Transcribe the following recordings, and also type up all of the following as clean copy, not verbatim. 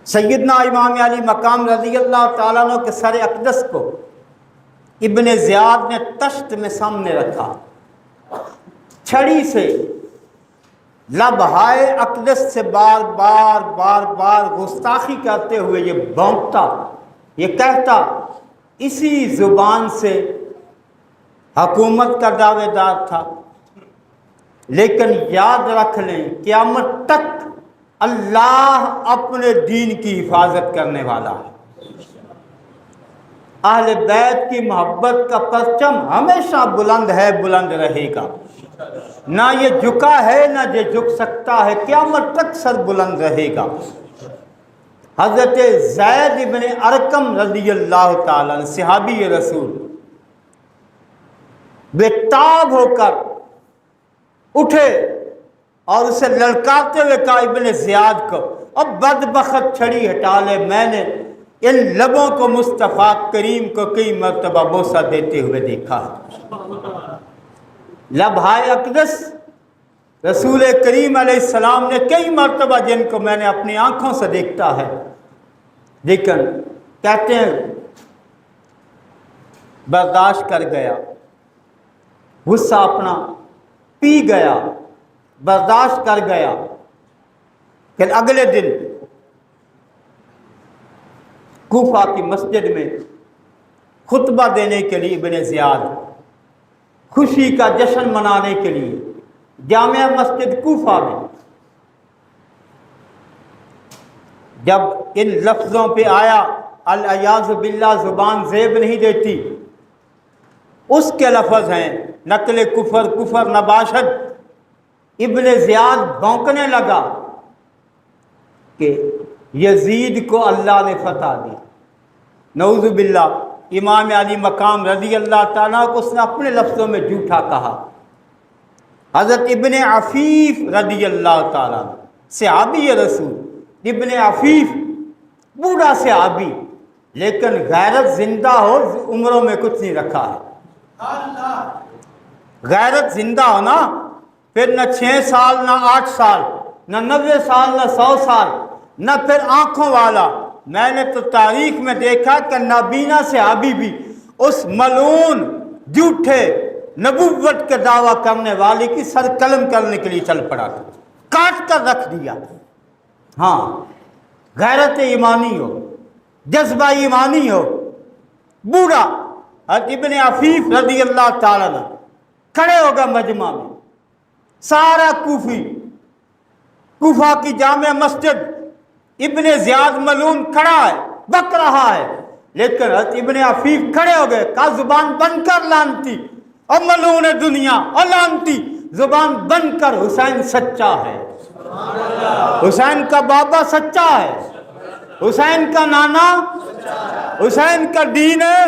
سیدنا امام علی مقام رضی اللہ تعالیٰ عنہ کے سر اقدس کو ابن زیاد نے تشت میں سامنے رکھا، چھڑی سے لبہائے اقدس سے بار بار گستاخی کرتے ہوئے یہ بھونکتا، یہ کہتا، اسی زبان سے حکومت کا دعوے دار تھا۔ لیکن یاد رکھ لیں قیامت تک اللہ اپنے دین کی حفاظت کرنے والا ہے۔ اہل بیت کی محبت کا پرچم ہمیشہ بلند ہے، بلند رہے گا، نہ یہ جھکا ہے نہ یہ جھک سکتا ہے، قیامت تک سر بلند رہے گا۔ حضرت زید بن ارقم رضی اللہ تعالیٰ عنہ صحابی رسول بے تاب ہو کر اٹھے اور اسے للکارتے ہوئے کہا ابن زیاد کو، اب بدبخت چھڑی ہٹا لے، میں نے ان لبوں کو مصطفیٰ کریم کو کئی مرتبہ بوسہ دیتے ہوئے دیکھا ہے۔ لبہائے اقدس رسول کریم علیہ السلام نے کئی مرتبہ جن کو میں نے اپنی آنکھوں سے دیکھتا ہے، لیکن کہتے ہیں برداشت کر گیا، غصہ اپنا پی گیا، برداشت کر گیا۔ کہ اگلے دن کوفہ کی مسجد میں خطبہ دینے کے لیے ابن زیاد خوشی کا جشن منانے کے لیے جامع مسجد کوفہ میں جب ان لفظوں پہ آیا، الیاذ باللہ زبان زیب نہیں دیتی، اس کے لفظ ہیں نقل کفر، کفر نباشد۔ ابن زیاد بھونکنے لگا کہ یزید کو اللہ نے فتح دی، نعوذ باللہ۔ امام علی مقام رضی اللہ تعالیٰ کو اس نے اپنے لفظوں میں جھوٹا کہا۔ حضرت ابن عفیف رضی اللہ تعالیٰ صحابی رسول، ابن عفیف بوڑھا صحابی، لیکن غیرت زندہ ہو، عمروں میں کچھ نہیں رکھا ہے۔ غیرت زندہ ہونا پھر نہ 6 سال نہ 8 سال نہ 90 سال نہ 100 سال نہ پھر آنکھوں والا۔ میں نے تو تاریخ میں دیکھا کہ نابینا صحابی بھی اس ملعون جھوٹے نبوت کے دعویٰ کرنے والے کی سر قلم کرنے کے لیے چل پڑا تھا، کاٹ کر رکھ دیا۔ ہاں، غیرت ایمانی ہو، جذبہ ایمانی ہو، بوڑھا ابن عفیف رضی اللہ تعالیٰ عنہ کھڑے ہوگا مجمع میں، سارا کوفہ کی جامع مسجد، ابن زیاد ملعون کھڑا ہے، بک رہا ہے، لیکن ابن عفیف کھڑے ہو گئے، کہا زبان بند کر لعنتی، اور ملعون دنیا اور لعنتی، زبان بند کر، حسین سچا ہے، حسین کا بابا سچا ہے، حسین کا نانا، حسین کا دین ہے،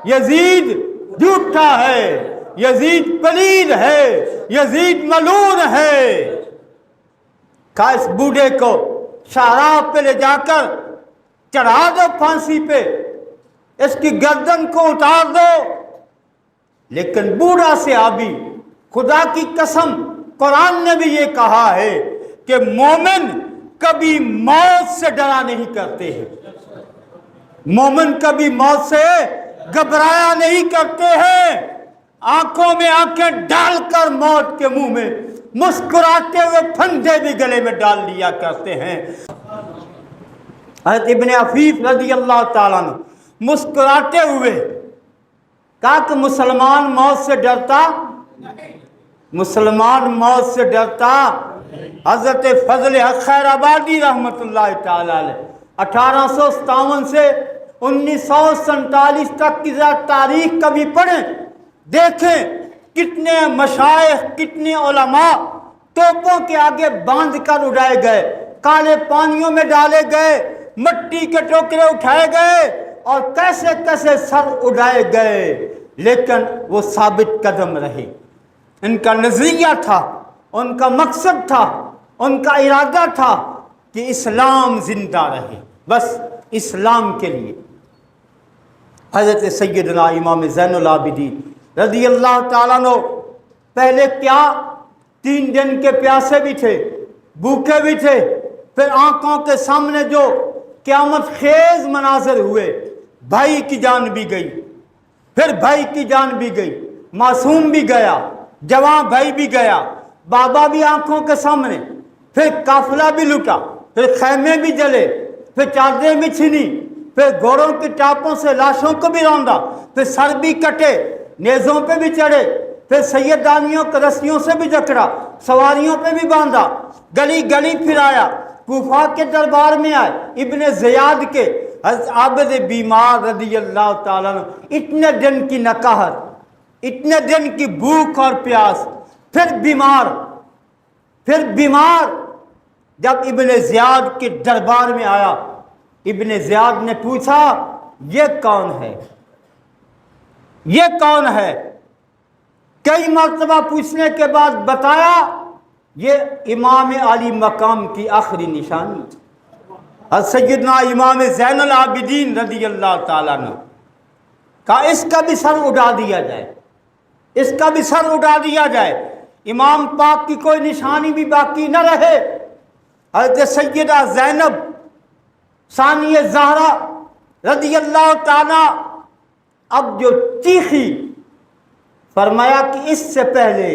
یزید جھوٹا ہے، یزید پلید ہے، یزید ملعون ہے۔ کہا اس بوڑھے کو شاہراہ پہ لے جا کر چڑھا دو پھانسی پہ، اس کی گردن کو اتار دو۔ لیکن بوڑھا صحابی، خدا کی قسم قرآن نے بھی یہ کہا ہے کہ مومن کبھی موت سے ڈرا نہیں کرتے ہیں، مومن کبھی موت سے گھبرایا نہیں کرتے ہیں، آنکھوں میں آنکھیں ڈال کر موت کے منہ میں مسکراتے ہوئے پھندے بھی گلے میں ڈال لیا کرتے ہیں۔ حضرت ابن عفیف رضی اللہ تعالیٰ عنہ مسکراتے ہوئے کہا کہ مسلمان موت سے ڈرتا، مسلمان موت سے ڈرتا۔ حضرت فضل حق خیر آبادی رحمت اللہ تعالیٰ علیہ 1857 سے 1947 تک کی تاریخ کبھی پڑھیں، دیکھیں کتنے مشائخ، کتنے علماء توپوں کے آگے باندھ کر اڑائے گئے، کالے پانیوں میں ڈالے گئے، مٹی کے ٹوکرے اٹھائے گئے اور کیسے کیسے سر اڑائے گئے، لیکن وہ ثابت قدم رہے۔ ان کا نظریہ تھا، ان کا مقصد تھا، ان کا ارادہ تھا کہ اسلام زندہ رہے، بس اسلام کے لیے۔ حضرت سیدنا امام زین العابدین رضی اللہ تعالیٰ عنہ پہلے کیا 3 دن کے پیاسے بھی تھے، بھوکے بھی تھے، پھر آنکھوں کے سامنے جو قیامت خیز مناظر ہوئے، بھائی کی جان بھی گئی، پھر بھائی کی جان بھی گئی، معصوم بھی گیا، جوان بھائی بھی گیا، بابا بھی آنکھوں کے سامنے، پھر قافلہ بھی لٹا، پھر خیمے بھی جلے، پھر چادریں بھی چھنی، پھر گھوڑوں کی ٹاپوں سے لاشوں کو بھی روندا، پھر سر بھی کٹے، نیزوں پہ بھی چڑھے، پھر سیدانیوں کے رسیوں سے بھی جکڑا، سواریوں پہ بھی باندھا، گلی گلی پھرایا، کوفہ کے دربار میں آئے، ابن زیاد کے عابد بیمار رضی اللہ تعالیٰ عنہ، اتنے دن کی نکاہت، اتنے دن کی بھوک اور پیاس، پھر بیمار جب ابن زیاد کے دربار میں آیا، ابن زیاد نے پوچھا یہ کون ہے، یہ کون ہے؟ کئی مرتبہ پوچھنے کے بعد بتایا یہ امام علی مقام کی آخری نشانی تھی، سیدنا امام زین العابدین رضی اللہ تعالیٰ عنہ۔ کہا اس کا بھی سر اڑا دیا جائے، اس کا بھی سر اڑا دیا جائے، امام پاک کی کوئی نشانی بھی باقی نہ رہے۔ حضرت سیدہ زینب ثانیہ زہرا رضی اللہ تعالیٰ اب جو چیخی، فرمایا کہ اس سے پہلے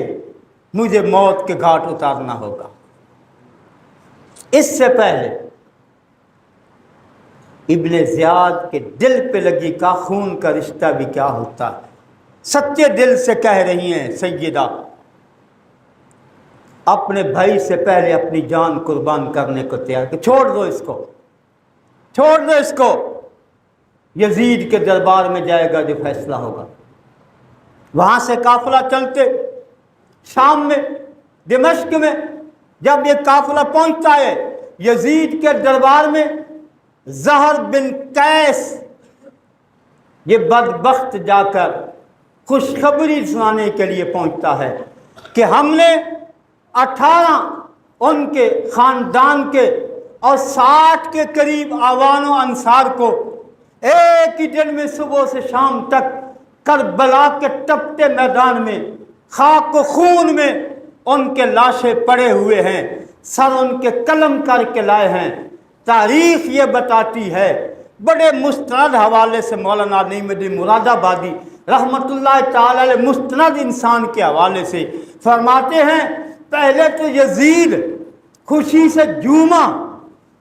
مجھے موت کے گھاٹ اتارنا ہوگا، اس سے پہلے۔ ابن زیاد کے دل پہ لگی کا خون کا رشتہ بھی کیا ہوتا ہے، سچے دل سے کہہ رہی ہیں سیدہ، اپنے بھائی سے پہلے اپنی جان قربان کرنے کو تیار کہ چھوڑ دو اس کو، چھوڑ دو اس کو، یزید کے دربار میں جائے گا جو فیصلہ ہوگا۔ وہاں سے قافلہ چلتے شام میں، دمشق میں جب یہ قافلہ پہنچتا ہے یزید کے دربار میں، زہر بن قیس یہ بدبخت جا کر خوشخبری سنانے کے لیے پہنچتا ہے کہ ہم نے 18 ان کے خاندان کے اور 60 کے قریب اعوان و انصار کو ایک ہی دن میں صبح سے شام تک کربلا کے تپتے میدان میں خاک و خون میں ان کے لاشیں پڑے ہوئے ہیں، سر ان کے قلم کر کے لائے ہیں۔ تاریخ یہ بتاتی ہے، بڑے مستند حوالے سے مولانا نعیم الدین مراد آبادی رحمت اللہ تعالی علیہ مستند انسان کے حوالے سے فرماتے ہیں، پہلے تو یزید خوشی سے جھوما،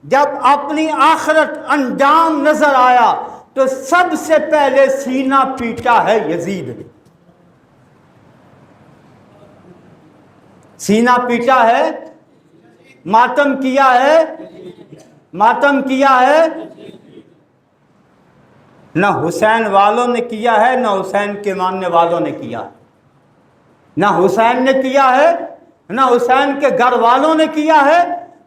جب اپنی آخرت انجام نظر آیا تو سب سے پہلے سینہ پیٹا ہے یزید نے، سینہ پیٹا ہے، ماتم کیا ہے، ماتم کیا ہے، نہ حسین والوں نے کیا ہے نہ حسین کے ماننے والوں نے کیا ہے، نہ حسین نے کیا ہے نہ حسین کے گھر والوں نے کیا ہے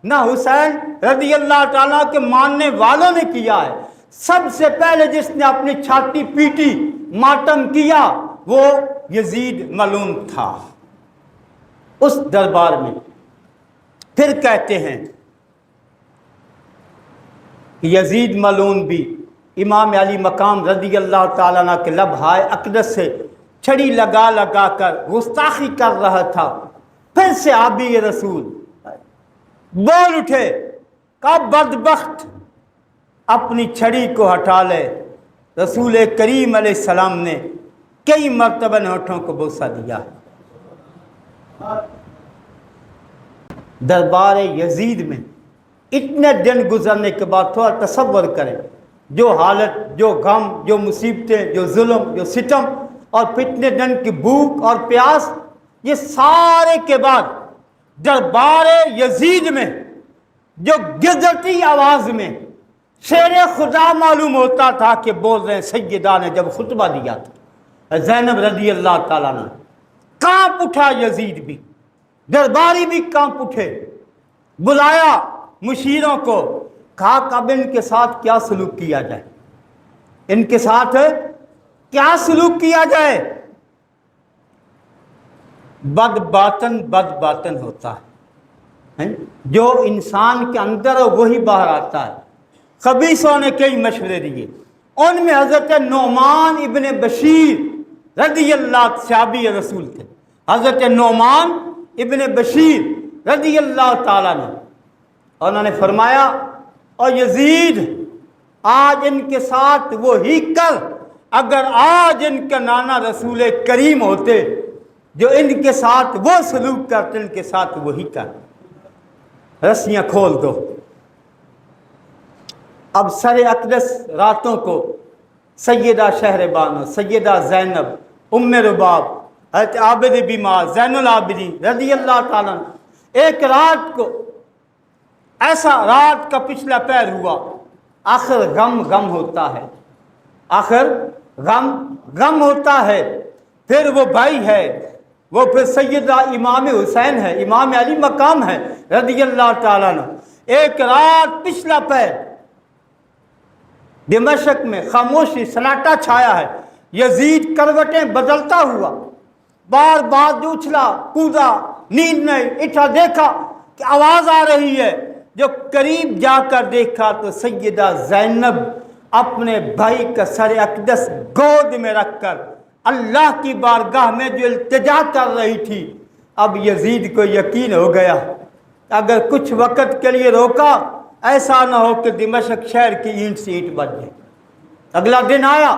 نہ حسین رضی اللہ تعالیٰ کے ماننے والوں نے کیا ہے۔ سب سے پہلے جس نے اپنی چھاتی پیٹی، ماتم کیا، وہ یزید ملعون تھا اس دربار میں۔ پھر کہتے ہیں یزید ملعون بھی امام علی مقام رضی اللہ تعالیٰ عنہ کے لبہائے اقدس سے چھڑی لگا لگا کر گستاخی کر رہا تھا۔ پھر صحابی رسول بول اٹھے، کہا بدبخت اپنی چھڑی کو ہٹا لے۔ رسول کریم علیہ السلام نے کئی مرتبہ ہونٹوں کو بوسہ دیا۔ دربار یزید میں اتنے دن گزرنے کے بعد تھوڑا تصور کریں، جو حالت، جو غم، جو مصیبتیں، جو ظلم، جو ستم اور اتنے دن کی بھوک اور پیاس، یہ سارے کے بعد دربار یزید میں جو گرجتی آواز میں شیر خدا معلوم ہوتا تھا کہ بول رہے ہیں سیدہ نے جب خطبہ دیا تھا زینب رضی اللہ تعالیٰ نے، کانپ اٹھا یزید بھی، درباری بھی کانپ اٹھے، بلایا مشیروں کو، کہا اب ان کے ساتھ کیا سلوک کیا جائے، ان کے ساتھ کیا سلوک کیا جائے۔ بد باطن ہوتا ہے، جو انسان کے اندر ہے وہی باہر آتا ہے۔ خبیثوں نے کئی مشورے دیے، ان میں حضرت نعمان ابن بشیر رضی اللہ صحابی رسول تھے، حضرت نعمان ابن بشیر رضی اللہ تعالیٰ نے اور انہوں نے فرمایا اور یزید آج ان کے ساتھ وہی کر، اگر آج ان کا نانا رسول کریم ہوتے جو ان کے ساتھ وہ سلوک کرتے، ان کے ساتھ وہی کر، رسیاں کھول دو۔ اب سر اقدس راتوں کو سیدہ شہر بانو، سیدہ زینب، ام رباب، حضرت عابد بیمار، زین العابدین رضی اللہ تعالیٰ عنہ، ایک رات کو ایسا رات کا پچھلا پیر ہوا، آخر غم ہوتا ہے، آخر غم ہوتا ہے۔ پھر وہ بھائی ہے، وہ پھر سیدہ امام حسین ہے، امام علی مقام ہے رضی اللہ تعالیٰ عنہ۔ ایک رات پچھلا پیر، دمشق میں خاموشی سناٹا چھایا ہے، یزید کروٹیں بدلتا ہوا بار بار اچھلا کودا، نیند میں اٹھا، دیکھا کہ آواز آ رہی ہے، جو قریب جا کر دیکھا تو سیدہ زینب اپنے بھائی کا سر اقدس گود میں رکھ کر اللہ کی بارگاہ میں جو التجا کر رہی تھی۔ اب یزید کو یقین ہو گیا اگر کچھ وقت کے لیے روکا ایسا نہ ہو کہ دمشق شہر کی اینٹ سے اینٹ بن جائے۔ اگلا دن آیا،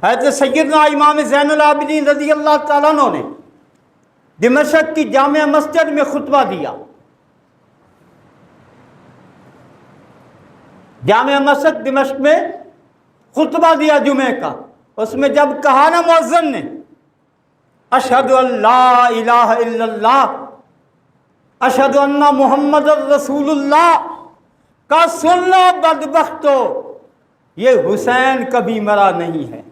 حضرت سیدنا امام زین العابدین رضی اللہ تعالیٰ عنہ نے دمشق کی جامع مسجد میں خطبہ دیا۔ جامع مسجد دمشق میں خطبہ دیا جمعہ کا، اس میں جب کہا نا مؤذن نے اشہد ان لا الہ الا اللہ اشہد ان محمد رسول اللہ کا، سن لو بدبختو، یہ حسین کبھی مرا نہیں ہے۔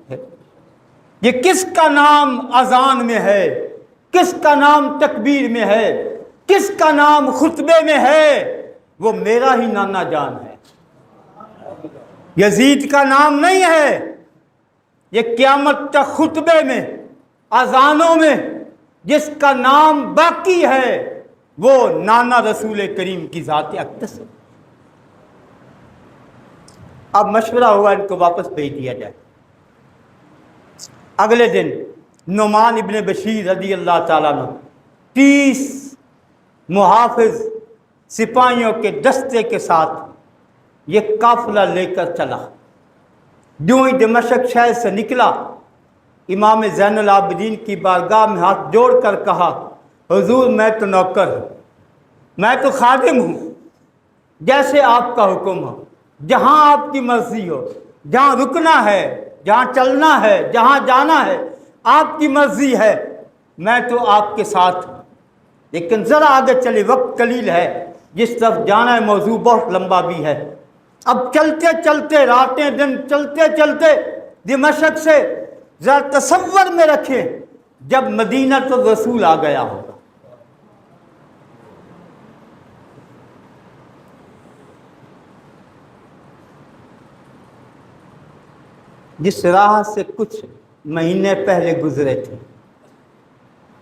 یہ کس کا نام اذان میں ہے، کس کا نام تکبیر میں ہے، کس کا نام خطبے میں ہے؟ وہ میرا ہی نانا جان ہے، یزید کا نام نہیں ہے۔ یہ قیامت تک خطبے میں، اذانوں میں جس کا نام باقی ہے وہ نانا رسول کریم کی ذات اقدس ہے۔ اب مشورہ ہوا ان کو واپس بھیج دیا جائے۔ اگلے دن نعمان ابن بشیر رضی اللہ تعالیٰ عنہ 30 محافظ سپاہیوں کے دستے کے ساتھ یہ قافلہ لے کر چلا۔ جو ہی دمشق شہر سے نکلا، امام زین العابدین کی بارگاہ میں ہاتھ جوڑ کر کہا حضور میں تو نوکر ہوں، میں تو خادم ہوں، جیسے آپ کا حکم ہو، جہاں آپ کی مرضی ہو، جہاں رکنا ہے، جہاں چلنا ہے، جہاں جانا ہے، آپ کی مرضی ہے، میں تو آپ کے ساتھ ہوں۔ لیکن ذرا آگے چلے، وقت قلیل ہے، جس طرف جانا ہے موضوع بہت لمبا بھی ہے۔ اب چلتے چلتے راتیں دن چلتے چلتے دمشق سے ذرا تصور میں رکھیں جب مدینہ تو رسول آ گیا ہوگا، جس راہ سے کچھ مہینے پہلے گزرے تھے،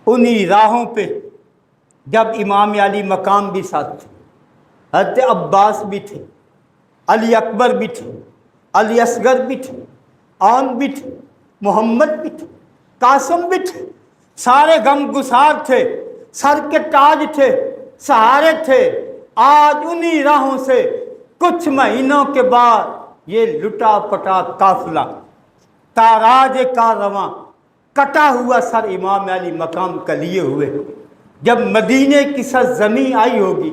انہی راہوں پہ جب امام علی مقام بھی ساتھ تھے، حضرت عباس بھی تھے، علی اکبر بھی تھے، علی اصغر بھی تھے، عون بھی تھے، محمد بھی تھے، قاسم بھی تھے، سارے غم گسار تھے، سر کے تاج تھے، سہارے تھے۔ آج انہی راہوں سے کچھ مہینوں کے بعد یہ لٹا پٹا قافلہ تاراج کارواں کٹا ہوا سر امام علی مقام کا لیے ہوئے جب مدینے کی سرزمین آئی ہوگی،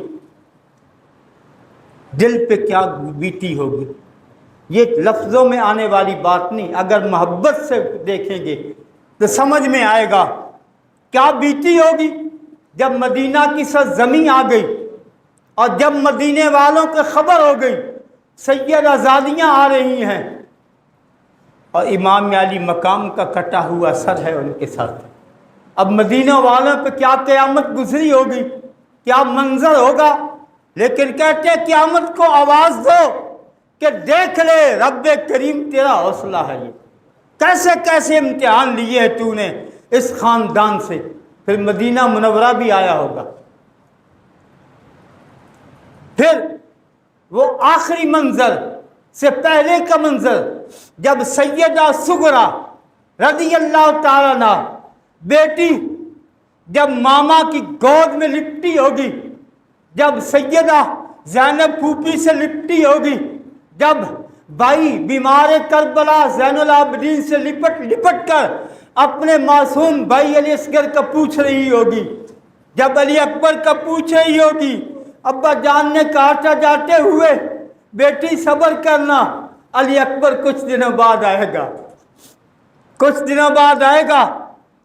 دل پہ کیا بیتی ہوگی؟ یہ لفظوں میں آنے والی بات نہیں، اگر محبت سے دیکھیں گے تو سمجھ میں آئے گا کیا بیتی ہوگی جب مدینہ کی سرزمین آ گئی اور جب مدینے والوں کو خبر ہو گئی سید آزادیاں آ رہی ہیں اور امام علی مقام کا کٹا ہوا سر ہے ان کے ساتھ۔ اب مدینہ والوں پہ کیا قیامت گزری ہوگی، کیا منظر ہوگا؟ لیکن کہتے ہیں قیامت کو آواز دو کہ دیکھ لے رب کریم تیرا حوصلہ ہے، یہ کیسے کیسے امتحان لیے ہیں تو نے اس خاندان سے۔ پھر مدینہ منورہ بھی آیا ہوگا، پھر وہ آخری منظر سے پہلے کا منظر جب سیدہ سغرا رضی اللہ تعالیٰ عنہ بیٹی جب ماما کی گود میں لپٹی ہوگی جب سیدہ زینب پھوپھی سے لپٹی ہوگی، جب بھائی بیمار کربلا زین العابدین سے لپٹ کر اپنے معصوم بھائی علی اصغر کا پوچھ رہی ہوگی، جب علی اکبر کا پوچھ رہی ہوگی، ابا جان نے کہا تھا جاتے ہوئے بیٹی صبر کرنا، علی اکبر کچھ دنوں بعد آئے گا، کچھ دنوں بعد آئے گا،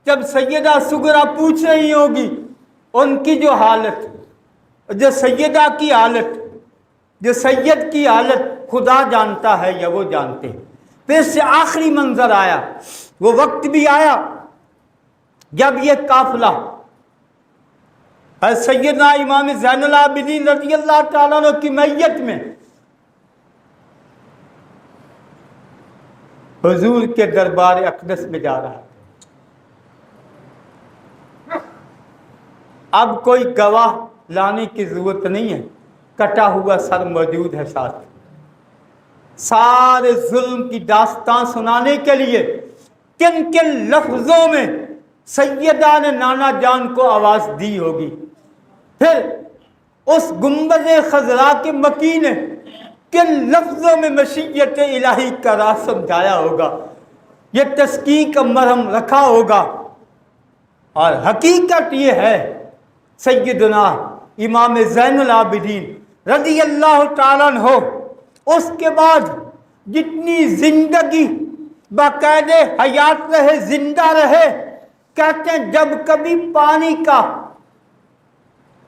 جب سیدہ سغرا پوچھ رہی ہوگی، ان کی جو حالت، جو سیدہ کی حالت، جو سید کی حالت خدا جانتا ہے یا وہ جانتے ہیں۔ پھر سے آخری منظر آیا، وہ وقت بھی آیا جب یہ قافلہ سیدنا امام زین العابدین رضی اللہ تعالیٰ عنہ کی میت میں حضور کے دربار اقدس میں جا رہا ہے۔ اب کوئی گواہ لانے کی ضرورت نہیں ہے، کٹا ہوا سر موجود ہے ساتھ، سارے ظلم کی داستان سنانے کے لیے کن کن لفظوں میں سیدہ نے نانا جان کو آواز دی ہوگی، پھر اس گنبد خضرا کے مکی نے کن لفظوں میں مشیت الہی کا راز سمجھایا ہوگا، یہ تسکین کا مرہم رکھا ہوگا۔ اور حقیقت یہ ہے سیدنا امام زین العابدین رضی اللہ تعالیٰ عنہ اس کے بعد جتنی زندگی باقاعدہ حیات رہے، زندہ رہے، کہتے ہیں جب کبھی پانی کا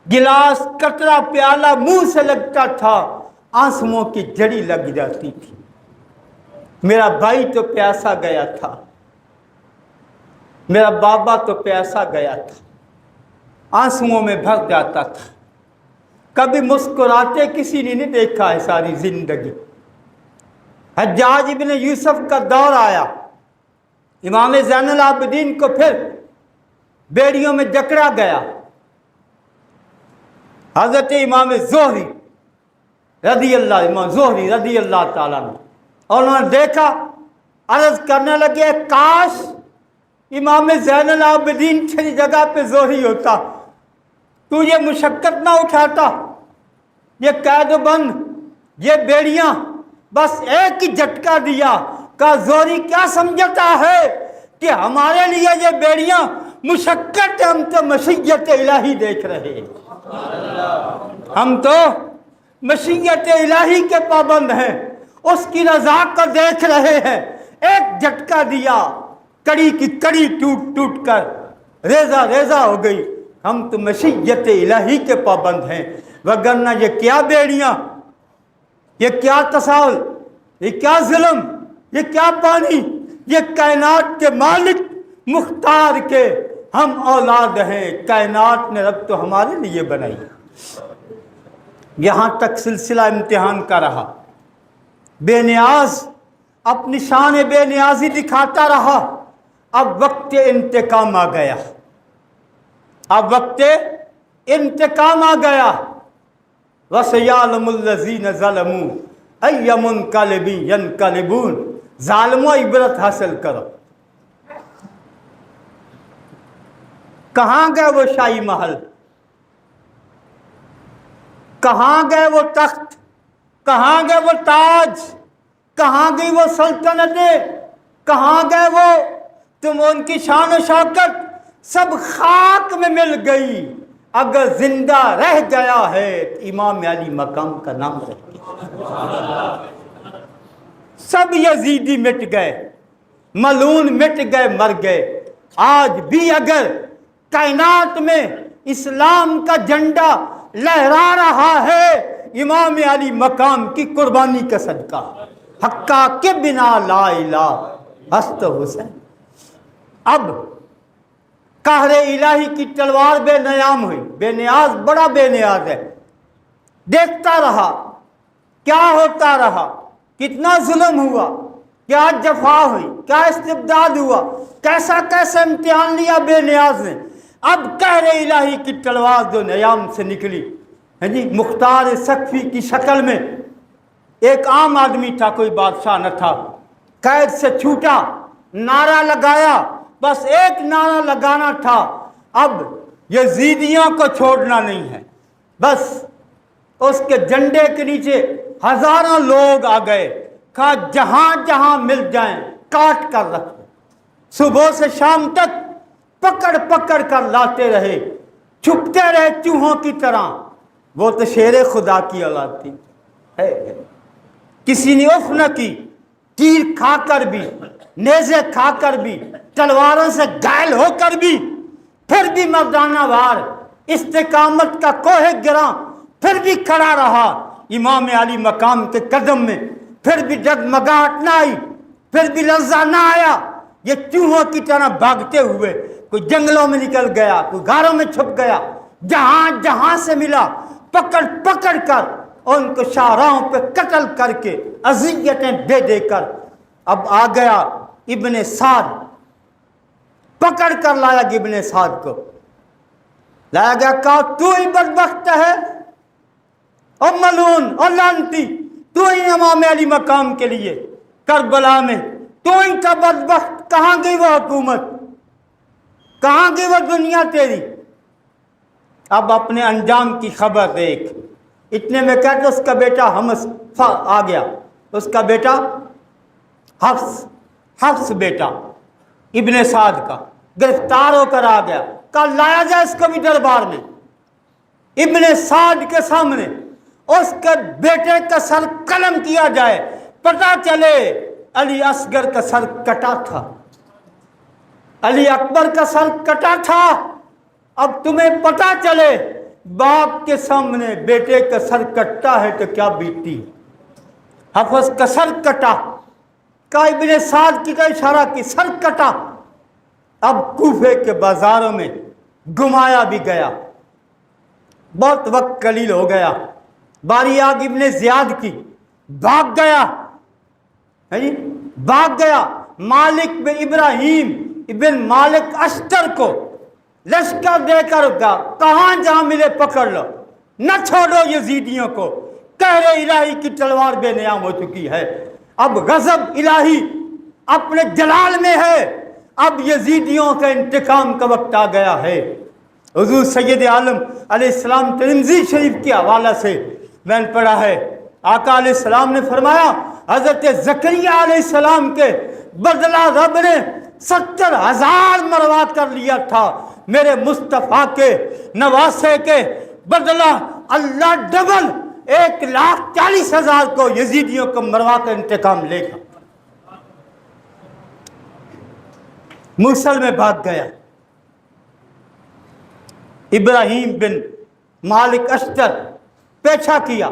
گلاس قطرہ پیالہ منہ سے لگتا تھا آنسوؤں کی جڑی لگ جاتی تھی۔ میرا بھائی تو پیاسا گیا تھا، میرا بابا تو پیاسا گیا تھا، آنسوؤں میں بھر جاتا تھا، کبھی مسکراتے کسی نے نہیں دیکھا ہے ساری زندگی۔ حجاج ابن یوسف کا دور آیا، امام زین العابدین کو پھر بیڑیوں میں جکڑا گیا، حضرت امام زہری امام زہری رضی اللہ تعالیٰ عنہ، اور انہوں نے دیکھا، عرض کرنے لگے کاش امام زین العابدین کی جگہ پہ زہری ہوتا، تو یہ مشقت نہ اٹھاتا، یہ قید و بند، یہ بیڑیاں، بس ایک ہی جھٹکا دیا، کہا زہری کیا سمجھتا ہے کہ ہمارے لیے یہ بیڑیاں مشقت، ہم تو مشیت الہی دیکھ رہے ہیں، ہم تو مشیت الہی کے پابند ہیں، اس کی رضا کو دیکھ رہے ہیں۔ ایک جھٹکا دیا، کڑی کی کڑی ٹوٹ کر ریزہ ریزہ ہو گئی، ہم تو مشیت الہی کے پابند ہیں، وگرنہ یہ کیا بیڑیاں، یہ کیا تساہل، یہ کیا ظلم، یہ کیا پانی، یہ کائنات کے مالک مختار کے ہم اولاد ہیں، کائنات نے رب تو ہمارے لیے بنائی۔ یہاں تک سلسلہ امتحان کا رہا، بے نیاز اپنی شان بے نیازی دکھاتا رہا، اب وقت انتقام آ گیا، اب وقت انتقام آ گیا۔ وَسَيَعْلَمُ الَّذِينَ ظَلَمُوا أَيَّ مُنْقَلِبٍ يَنْقَلِبُونَ، ظالموں عبرت حاصل کرو۔ کہاں گئے وہ شاہی محل، کہاں گئے وہ تخت، کہاں گئے وہ تاج، کہاں گئی وہ سلطنتیں، کہاں گئے وہ، تم ان کی شان و شوکت سب خاک میں مل گئی۔ اگر زندہ رہ گیا ہے تو امام علی مقام کا نام رہ گیا۔ سب یزیدی مٹ گئے، ملعون مٹ گئے، مر گئے۔ آج بھی اگر کائنات میں اسلام کا جھنڈا لہرا رہا ہے، امام علی مقام کی قربانی کا صدقہ، حقا کے بنا لا الہ ہست حسین۔ اب قہر الہی کی تلوار بے نیام ہوئی، بے نیاز بڑا بے نیاز ہے، دیکھتا رہا کیا ہوتا رہا، کتنا ظلم ہوا، کیا جفا ہوئی، کیا استبداد ہوا، کیسا کیسا امتحان لیا بے نیاز نے۔ اب قہر الہی کی تلوار جو نیام سے نکلی، مختار سقفی کی شکل میں، ایک عام آدمی تھا، کوئی بادشاہ نہ تھا، قید سے چھوٹا، نعرہ لگایا، بس ایک نعرہ لگانا تھا، اب یزیدیوں کو چھوڑنا نہیں ہے، بس اس کے جھنڈے کے نیچے ہزاروں لوگ آ گئے، کہا جہاں جہاں مل جائیں کاٹ کر رکھو۔ صبح سے شام تک پکڑ پکڑ کر لاتے رہے، چھپتے رہے چوہوں کی طرح۔ وہ تو شیر خدا کی اولاد تھی، کسی نے اف نہ کی، تیر کھا کر بھی، نیزے کھا کر بھی، تلواروں سے گھائل ہو کر بھی، پھر بھی مردانہ وار استقامت کا کوہ گراں پھر بھی کھڑا رہا امام علی مقام کے قدم میں۔ پھر بھی ڈگمگاہٹ نہ آئی، پھر بھی لرزہ نہ آیا۔ یہ چوہوں کی طرح بھاگتے ہوئے کوئی جنگلوں میں نکل گیا، کوئی غاروں میں چھپ گیا، جہاں جہاں سے ملا پکڑ پکڑ کر ان کو شاہراہوں پہ قتل کر کے اذیتیں دے دے کر اب آ گیا ابن سعد، پکڑ کر لایا کہ ابن سعد کو لایا گیا، کہا تو ہی بدبخت ہے اور ملعون اور لعنتی، تو ہی امام علی مقام کے لیے کربلا میں تو ہی کا بدبخت۔ کہاں گئی وہ حکومت، کہاں گئی وہ دنیا تیری؟ اب اپنے انجام کی خبر دیکھ۔ اتنے میں کہتے اس کا بیٹا حمص آ گیا، اس کا بیٹا حفص بیٹا ابن سعد کا گرفتار ہو کر آ گیا، کہا لایا جائے اس کو بھی دربار میں، ابن سعد کے سامنے اس کے بیٹے کا سر قلم کیا جائے، پتہ چلے علی اصغر کا سر کٹا تھا، علی اکبر کا سر کٹا تھا۔ اب تمہیں پتہ چلے باپ کے سامنے بیٹے کا سر کٹتا ہے تو کیا بیتتی۔ حفص کا سر کٹا، کہا ابن سعد کی کا اشارہ کی، سر کٹا۔ اب کوفے کے بازاروں میں گھمایا بھی گیا، بہت وقت قلیل ہو گیا، باری آگ ابن زیاد کی، بھاگ گیا، بھاگ گیا مالک بن ابراہیم ابن مالک اشتر کو لشکر دے کر گا، کہاں جہاں ملے پکڑ لو، نہ چھوڑو یزیدیوں کو، قہر الہی کی تلوار بے نیام ہو چکی ہے، اب غضب الہی اپنے جلال میں ہے، اب یزیدیوں کا انتقام کا وقت آ گیا ہے۔ حضور سید عالم علیہ السلام ترمذی شریف کے حوالہ سے میں نے پڑھا ہے، آقا علیہ السلام نے فرمایا حضرت زکریا علیہ السلام کے بدلہ رب نے 70,000 مروا کر لیا تھا، میرے مصطفیٰ کے نواسے کے بدلہ اللہ ڈبل 1,40,000 کو یزیدیوں کو مروا کر انتقام لے گا۔ موصل میں بھاگ گیا، ابراہیم بن مالک اشتر پیچھا کیا،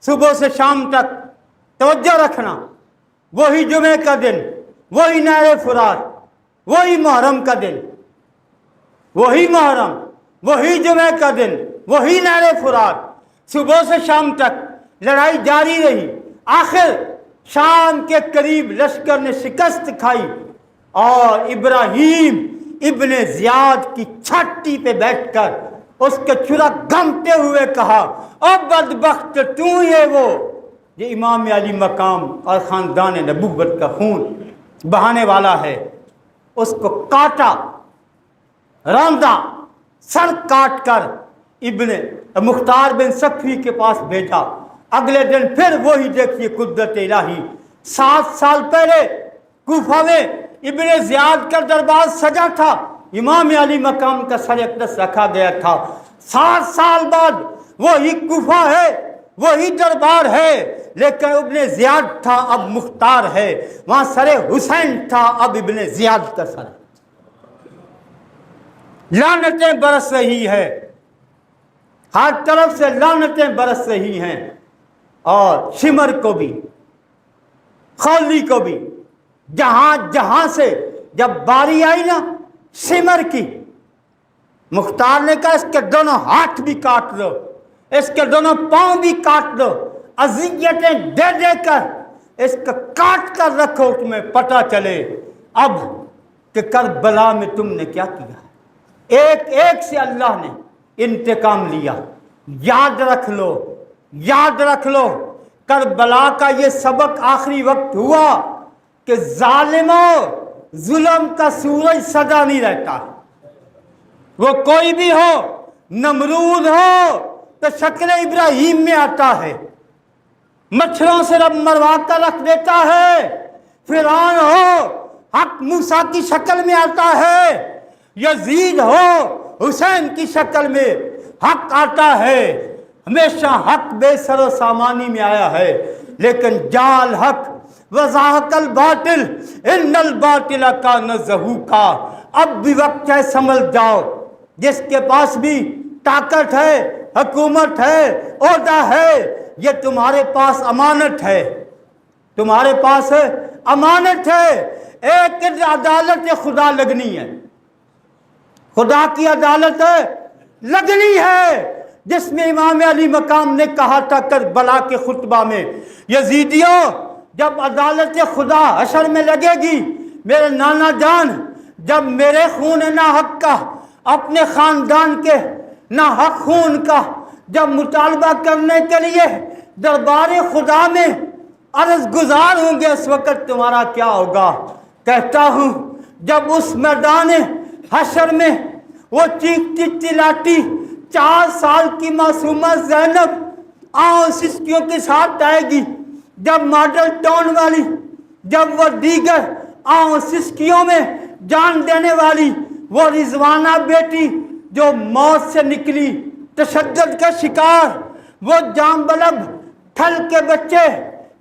صبح سے شام تک توجہ رکھنا، وہی جمعے کا دن، وہی نہر فرات، وہی محرم کا دن، وہی محرم، وہی جمعے کا دن، وہی نہر فرات، صبح سے شام تک لڑائی جاری رہی۔ آخر شام کے قریب لشکر نے شکست کھائی اور ابراہیم ابن زیاد کی چھاتی پہ بیٹھ کر اس کے چرا گھمتے ہوئے کہا، او بدبخت تو ہے وہ یہ امام علی مقام اور خاندان نبوت کا خون بہانے والا ہے۔ اس کو کاٹا، روندا، سر کاٹ کر ابن مختار بن صفی کے پاس بھیجا۔ اگلے دن پھر وہی دیکھیے قدرت الہی، 7 سال پہلے کوفہ میں ابن زیاد کا دربار سجا تھا، امام علی مقام کا سر اقدس رکھا گیا تھا۔ 7 سال بعد وہی کوفہ ہے، وہی دربار ہے، لیکن ابن زیاد تھا اب مختار ہے، وہاں سر حسین تھا اب ابن زیاد کا سر۔ لعنتیں برس رہی ہے، ہر طرف سے لعنتیں برس رہی ہیں، اور شمر کو بھی، خولی کو بھی، جہاں جہاں سے جب باری آئی نا شمر کی، مختار نے کہا اس کے دونوں ہاتھ بھی کاٹ دو، اس کے دونوں پاؤں بھی کاٹ دو، اذیتیں دے دے کر اس کا کاٹ کر رکھو، تمہیں پتہ چلے اب کہ کربلا میں تم نے کیا کیا۔ ایک ایک سے اللہ نے انتقام لیا۔ یاد رکھ لو، یاد رکھ لو، کربلا کا یہ سبق آخری وقت ہوا کہ ظالموں، ظلم کا سورج سدا نہیں رہتا، وہ کوئی بھی ہو، نمرود ہو، تو شکل ابراہیم میں آتا ہے، مچھروں سے رب مروا کر رکھ دیتا ہے، فرعون ہو حق موسیٰ کی شکل میں آتا ہے، یزید ہو حسین کی شکل میں حق آتا ہے، ہمیشہ حق بے سر و سامانی میں آیا ہے، لیکن جال حق وزاحق الباطل ان الباطل کان زہوقا، اب بھی وقت ہے سنبھل جاؤ، جس کے پاس بھی طاقت ہے، حکومت ہے، عہدہ ہے، یہ تمہارے پاس امانت ہے، تمہارے پاس امانت ہے، ایک عدالت خدا لگنی ہے، خدا کی عدالت لگنی ہے، جس میں امام علی مقام نے کہا تھا کربلا کے خطبہ میں، یزیدیوں جب عدالت خدا حشر میں لگے گی، میرے نانا جان جب میرے خون ناحق کا، اپنے خاندان کے ناحق خون کا جب مطالبہ کرنے کے لیے دربار خدا میں عرض گزار ہوں گے، اس وقت تمہارا کیا ہوگا؟ کہتا ہوں جب اس میدان حشر میں وہ چیختی چلاتی 4 سال کی معصومہ زینب آؤں سسکیوں کے ساتھ آئے گی، جب ماڈل ٹاؤن والی، جب وہ دیگر آؤں سسکیوں میں جان دینے والی وہ رضوانہ بیٹی جو موت سے نکلی، تشدد کا شکار، وہ جام بلب تھل کے بچے،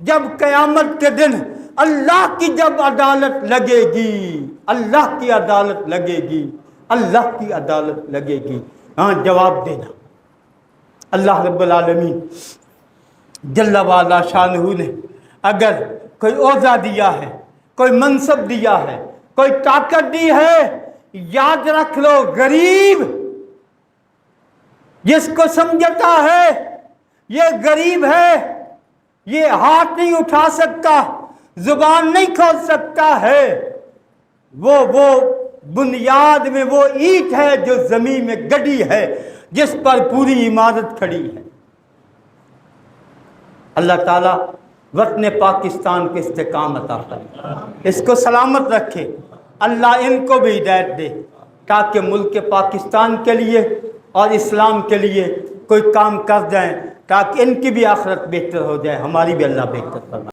جب قیامت کے دن اللہ کی جب عدالت لگے گی، اللہ کی عدالت لگے گی، اللہ کی عدالت لگے گی، ہاں جواب دینا۔ اللہ رب العالمین جل وعلا شانہ نے اگر کوئی عہدہ دیا ہے، کوئی منصب دیا ہے، کوئی طاقت دی ہے، یاد رکھ لو غریب جس کو سمجھتا ہے یہ غریب ہے، یہ ہاتھ نہیں اٹھا سکتا، زبان نہیں کھول سکتا ہے، وہ بنیاد میں وہ اینٹ ہے جو زمین میں گڑی ہے، جس پر پوری عمارت کھڑی ہے۔ اللہ تعالیٰ وطن پاکستان کے استحکام عطا کرے، اس کو سلامت رکھے، اللہ ان کو بھی ہدایت دے تاکہ ملک پاکستان کے لیے اور اسلام کے لیے کوئی کام کر جائیں، تاکہ ان کی بھی آخرت بہتر ہو جائے، ہماری بھی اللہ بہتر فرمائے۔